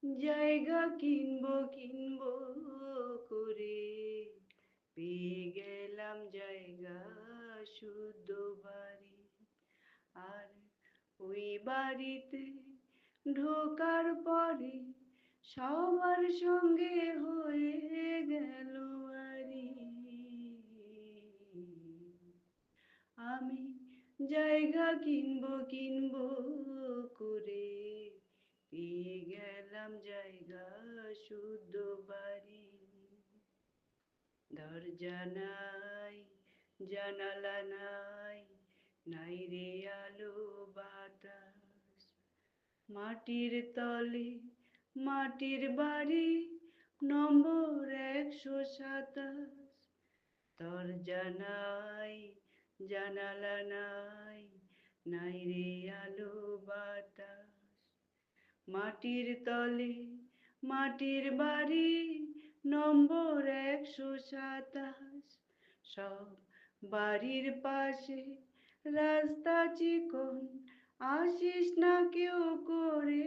জায়গা কিনবো কিনবো করে পেয়ে গেলাম জায়গা, শুদ্ধ বাড়ি। আর ওই বাড়িতে ঢোকার পরে সবার সঙ্গে হয়ে গেল আরি। আমি জায়গা কিনবো কিনবো করে পেয়ে গেলাম জায়গা, শুদ্ধ বাড়ি। দরজা নাই, জানালা নাই, নাই রে আলো বাতাস। মাটির তলে মাটির বাড়ি, নম্বর ১২৭। দরজা নাই, জানালা নাই, নাই রে আলো বাতাস। মাটির তলে মাটির বাড়ি, নম্বর ১২৭। সব বাড়ির পাশে রাস্তা চিকন, আসিস না কেউ করে